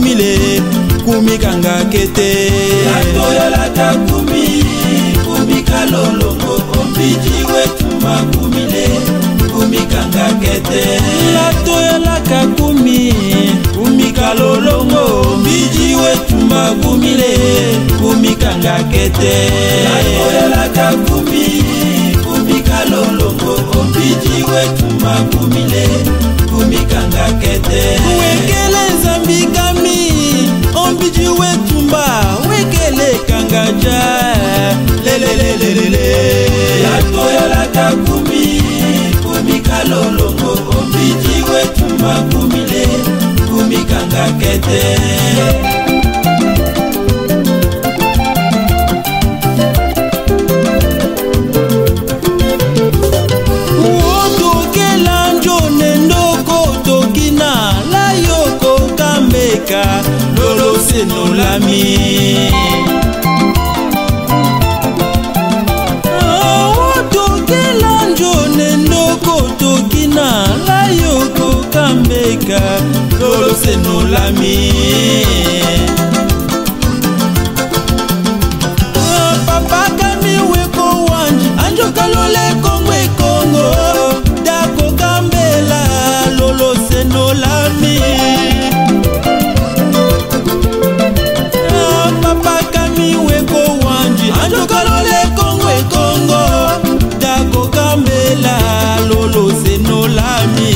kumile kumikanga kete Latoyolaka kumika lolongo ombiji wetuma kumile kumikanga kete Latoyolaka kumika lolongo ombiji wetuma kumile kumikanga kete Latoyolaka kumika lolongo ombiji wetuma kumile kumikanga kete wekele zambi kami ombiji wetumba wekele kangaja lelelelelele Latoyolaka kumika lolongo ombiji wetuma kumile kumikanga kete lolo senolami otokela njone ndoko tokina layoko kambeka lolo senolami papa kamiweko wanji anjokalole kongwe kongo dako kambela lolo senolami anjokalole kongwe kongo dako kambela lolo senolami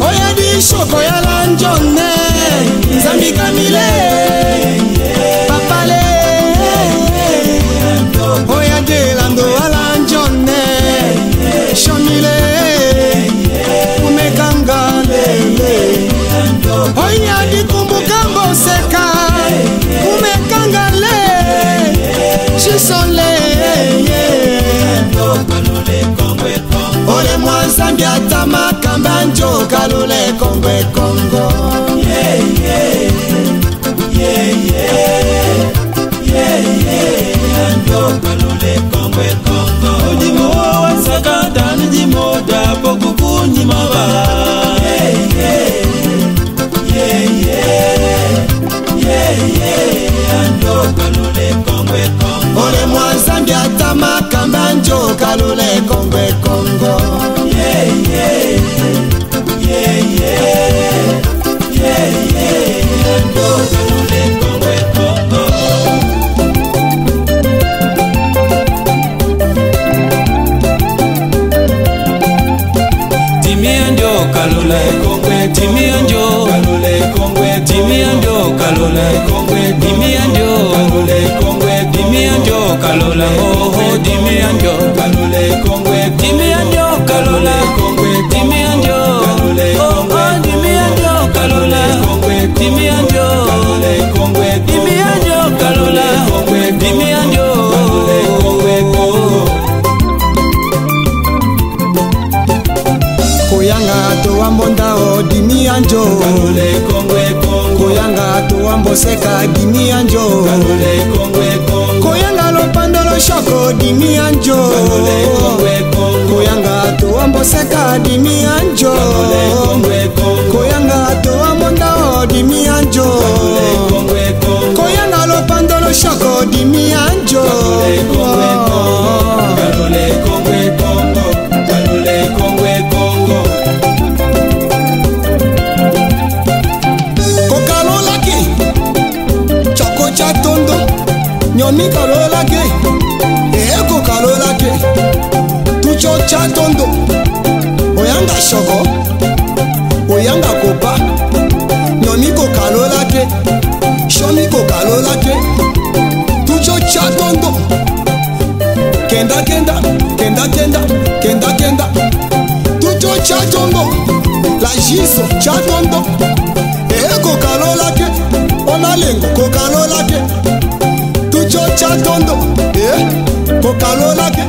oya di shoko ya lanjone zambi kamile papale oya de lando alanjone shomile umekanga lele oya di kumbukambo seka umekanga le chisole ole mwanzambi atama kamba njo kalule kongwe kongo Udimo wasakata nijimo da pokuku nyimaba ole mwanzambi atama kamba njo kalule kongwe kongo Kalola oh dimi anjo kalule kongwe dimi anjo kalula kongwe dimi anjo oh dimi anjo kalula kongwe dimi anjo kalule kongwe dimi anjo kalula kongwe dimi anjo kalule kongwe koyanga to ambonda o dimi anjo kalule kongwe koyanga to amboseka dimi anjo kalule kongwe koyanga lopandolo shoko dimi anjo koyanga to amboseka dimi anjo koyanga to amonda o dimi anjo koyanga lopandolo shoko dimi anjo kokalolaki choko cha tondo nyomi kalola ke eko kalola ke tucho chatondo oyanga shoko oyanga kopa nyomi ko kalola ke shomi ko kalola ke tucho chatondo kenda kenda kenda kenda kenda kenda tucho chatondo la jiso chatondo eko kalola ke onalengo ko kalola ke chatondo kokalola ke